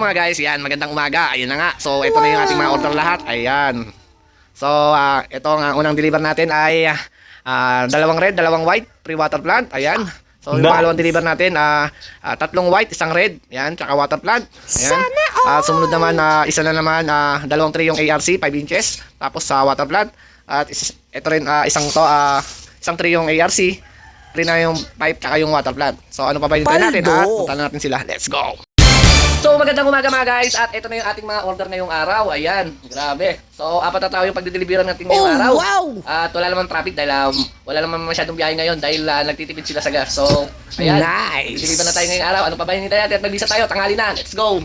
mga guys, yan, magandang umaga. Ayun na nga. So, ito na yung ating mga order lahat. Ayan. So, ito ang unang deliver natin ay dalawang red, dalawang white, pre-water plant. Ayan. So, yung pangalawang deliver natin, tatlong white, isang red. Ayan, tsaka water plant. Ayan. Sumunod naman, isa na naman, dalawang tray yung ARC, 5 inches. Tapos sa water plant. At ito rin, isang tray yung ARC. Rin na yung pipe, tsaka yung water plant. So, ano pa ba yung try natin? Punta na natin sila. Let's go! So, magandang umaga mga guys. At ito na yung ating mga order ngayong araw. Ayan, grabe. So, apat na tao yung pagdideliveran natin ngayong araw. Wow! At wala naman traffic dahil wala naman masyadong biyahe ngayon dahil nagtitipid sila sa gas. So, ayan. Nice! Deliver na tayo ngayong araw. Ano pa ba yung hinihintay natin? At magbisa tayo. Tanghali na. Let's go!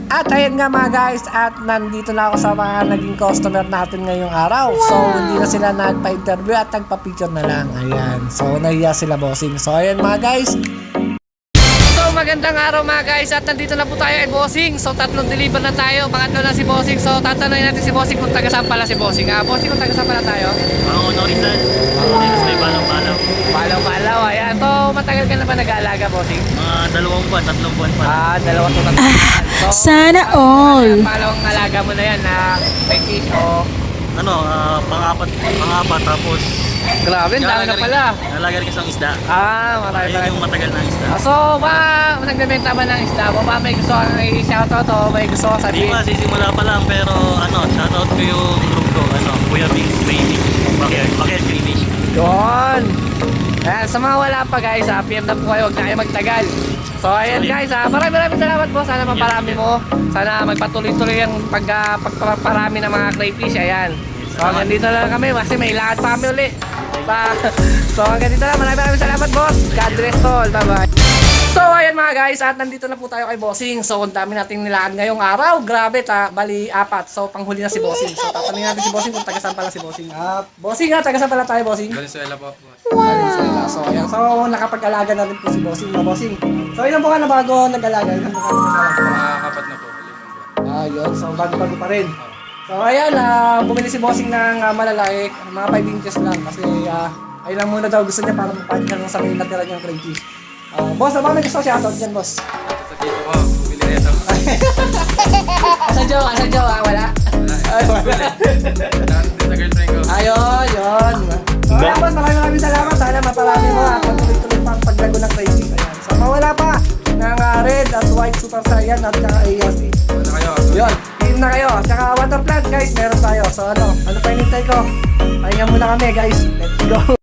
At ayan nga mga guys, at nandito na ako sa mga naging customer natin ngayong araw. So, hindi na sila nagpa-interview at nagpa-picture na lang. Ayan. So, nahiya sila bossing. So, ayan mga guys. So, magandang araw mga guys. At nandito na po tayo kay Bossing. So, tatlong deliver na tayo. Pangatlo na si Bossing. So, tatanungin natin si Bossing kung taga saan pala si Bossing. Bossing, kung taga saan pala tayo? Ako, Norisan. Ako dito sa Balaw-Balaw. Palaw-palaw. Ayan. So, matagal ka na ba nag-aalaga, Bossing? Mga 2 buwan, 3 buwan pa. Dalawa to tatlo. So, Sana all. Palawang alaga mo na yan na may fish o... Ano, pang-apat tapos... Grabe, dami na pala. Nalagay rin isang isda. Marami Ayun yung matagal na isda. So, nagbebenta ba ng isda mo? May gusto kang i-shoutout o may gusto kang Di sabihin? ba, sisimula pa lang pero shoutout ko yung group ko. Kuya Vince Training. Bakit Training? Yun! Ayan, sa mga wala pa guys, PM na po kayo, huwag na kayo magtagal. So ayan guys, maraming salamat po. Sana maparami mo. Sana magpatuloy-tuloy ang pagpaparami ng mga crayfish. Ayan. So hanggang dito na lang kami kasi may lakad pa kami uli. So hanggang dito lang. Maraming salamat boss. God bless all. Bye-bye. So ayan mga guys, at nandito na po tayo kay Bossing. So ang dami nating nilaan ngayong araw. Grabe, bali 4. So panghuli na si Bossing. So tatanungin natin si Bossing kung taga saan pala si Bossing. Bossing taga saan pala tayo Bossing? Valenzuela po. Valenzuela. So ayan, so nakapag-alaga na rin po si Bossing. Bossing. So ilan po ka na bago nag-alaga? Ilan po ka na nag-alaga? Makakapat na po. 5 buwan. Yun. So bago-bago pa rin. So ayan, bumili si Bossing ng malalaki. Mga 5 inches lang kasi ayun lang muna daw gusto niya para mapalit lang sa may natira niyang crayfish. Boss, ano ba may gusto shoutout dyan, boss? Sa tito ko, bumili na ito. Asa Joe, wala? Ay, wala. Sa girlfriend ko. Ayun, yun. So, ayan, boss, maraming salamat. Sana maparami mo patuloy-tuloy pa ang paglago ng crayfish. Ayan. So, mawala pa ng red at white super saiyan at saka ASC. Ano kayo? Yun, team na kayo. Tsaka water plant, guys, meron tayo. So, ano pa hinintay ko? Pahinga muna kami, guys. Let's go.